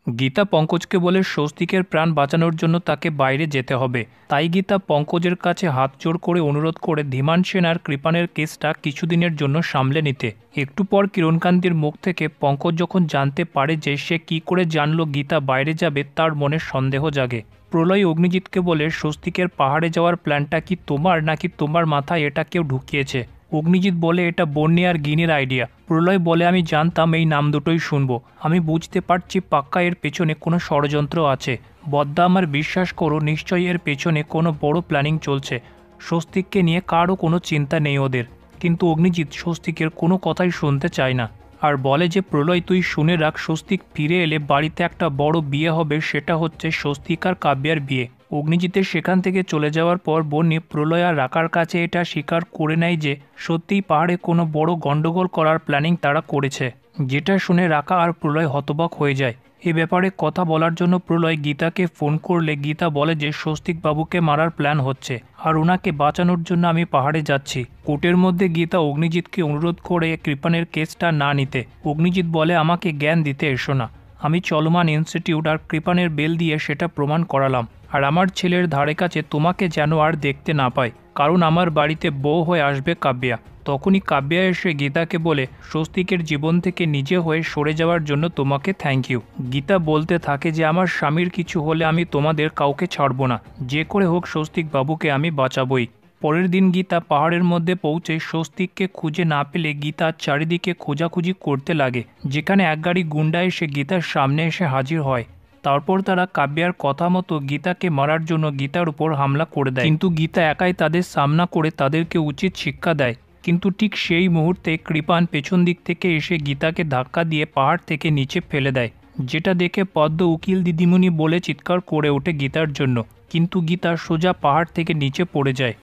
গীতা পঙ্কজকে বলে স্বস্তিকের প্রাণ বাঁচানোর জন্য তাকে বাইরে যেতে হবে। তাই গীতা পঙ্কজের কাছে হাত জোড় করে অনুরোধ করে ধীমান সেন আর কৃপানের কেসটা কিছুদিনের জন্য সামলে নিতে। একটু পর কিরণকান্তির মুখ থেকে পঙ্কজ যখন জানতে পারে যে সে কি করে জানলো গীতা বাইরে যাবে, তার মনে সন্দেহ জাগে। প্রলয় অগ্নিজিৎকে বলে স্বস্তিকের পাহাড়ে যাওয়ার প্ল্যানটা কি তোমার, নাকি তোমার মাথায় এটা কেউ ঢুকিয়েছে? অগ্নিজিৎ বলে এটা বন্যে আর গিনির আইডিয়া। প্রলয় বলে আমি জানতাম এই নাম দুটোই শুনবো। আমি বুঝতে পারছি পাক্কা এর পেছনে কোনো ষড়যন্ত্র আছে। বদ্দা, আমার বিশ্বাস করো, নিশ্চয়ই এর পেছনে কোনো বড় প্ল্যানিং চলছে। স্বস্তিককে নিয়ে কারও কোনো চিন্তা নেই ওদের। কিন্তু অগ্নিজিৎ স্বস্তিকের কোনো কথাই শুনতে চায় না আর বলে যে প্রলয়, তুই শুনে রাখ, স্বস্তিক ফিরে এলে বাড়িতে একটা বড় বিয়ে হবে, সেটা হচ্ছে স্বস্তিক আর কাব্যার বিয়ে। অগ্নিজিতের সেখান থেকে চলে যাওয়ার পর বন্যে প্রলয় আর রাকার কাছে এটা স্বীকার করে নেয় যে সত্যিই পাহাড়ে কোনো বড় গন্ডগোল করার প্ল্যানিং তারা করেছে। যেটা শুনে রাকা আর প্রলয় হতবাক হয়ে যায়। এ ব্যাপারে কথা বলার জন্য প্রলয় গীতাকে ফোন করলে গীতা বলে যে স্বস্তিক বাবুকে মারার প্ল্যান হচ্ছে আর ওনাকে বাঁচানোর জন্য আমি পাহাড়ে যাচ্ছি। কোর্টের মধ্যে গীতা অগ্নিজিৎকে অনুরোধ করে কৃপানের কেসটা না নিতে। অগ্নিজিৎ বলে আমাকে জ্ঞান দিতে এসো না, আমি চলমান ইনস্টিটিউট আর কৃপানের বেল দিয়ে সেটা প্রমাণ করালাম। আর আমার ছেলের ধারে কাছে তোমাকে যেন আর দেখতে না পায়, কারণ আমার বাড়িতে বউ হয়ে আসবে কাব্যা। তখনই কাব্যা এসে গীতাকে বলে স্বস্তিকের জীবন থেকে নিজে হয়ে সরে যাওয়ার জন্য তোমাকে থ্যাংক ইউ। গীতা বলতে থাকে যে আমার স্বামীর কিছু হলে আমি তোমাদের কাউকে ছাড়ব না, যে করে হোক স্বস্তিক বাবুকে আমি বাঁচাবই। পরের দিন গীতা পাহাড়ের মধ্যে পৌঁছে স্বস্তিককে খুঁজে না পেলে গীতা চারিদিকে খোঁজাখুঁজি করতে লাগে, যেখানে এক গাড়ি গুন্ডা এসে গীতার সামনে এসে হাজির হয়। তারপর তারা কাব্যার কথা মতো গীতাকে মারার জন্য গীতার উপর হামলা করে দেয়, কিন্তু গীতা একাই তাদের সামনা করে তাদেরকে উচিত শিক্ষা দেয়। কিন্তু ঠিক সেই মুহূর্তে কৃপান পেছন দিক থেকে এসে গীতাকে ধাক্কা দিয়ে পাহাড় থেকে নিচে ফেলে দেয়, যেটা দেখে পদ্ম উকিল দিদিমণি বলে চিৎকার করে ওঠে গীতার জন্য, কিন্তু গীতা সোজা পাহাড় থেকে নিচে পড়ে যায়।